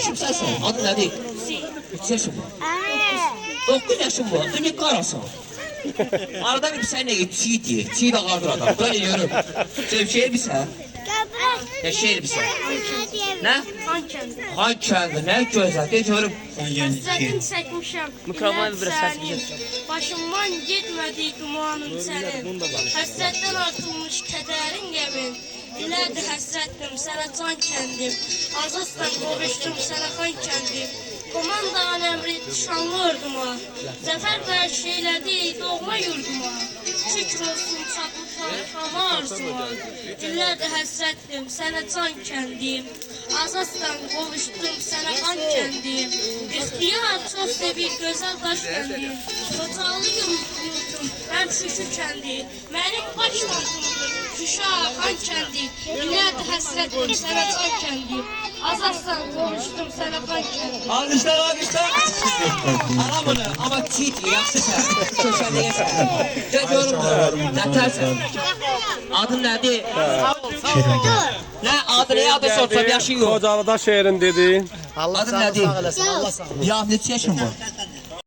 Kimsəsən? Adın nədir? 3 yaşın var. 9 yaşın var. Demək qarasan. Arada bir sən nə git? Çiğ deyir. Çiğ də qardır adam. Böyle görüm. Şehir misən? Ne şehir misən? Nə? Xan kəndi. Nə gözəl. De görüm. Həsrətin çəkmişəm. Mikrofonu biraz səs Başımdan getmədi dumanın sənin. Həsrətdən artılmış kədərin qəmin. İlərdir həsrətdim sənə can kəndim. Azazdan qovuşdum sənə xan kəndim. Komandanın əmri şanlı orduma. Zəfər bəxş elədi doğma yurduma. Şükür olsun çatmışam şama arzuma. İlərdir həsrətdim sənə can kəndim. Azazdan qovuşdum sənə xan kəndim. İxtiyar çox sevir gözəl daş kəndim. Totallıyım yurdum həm şükür kəndi. Mənim baş nantımdır Şuşa xan kəndi. İlərdir həsrətdim sənə can kəndim. Azazdan qovuşdum sənə xan kəndim. Alqışlar, alqışlar. Ana bunu, ama çiğ deyir, yaxşısən. Köşədə yesən. Gəl görüm bunu. Nətərsən? Adın nədir? Nə adı, nə adı sorsam yaşın yox. Kocalı'da şehrin dedi. Adın nədir? Ya neçə yaşın var?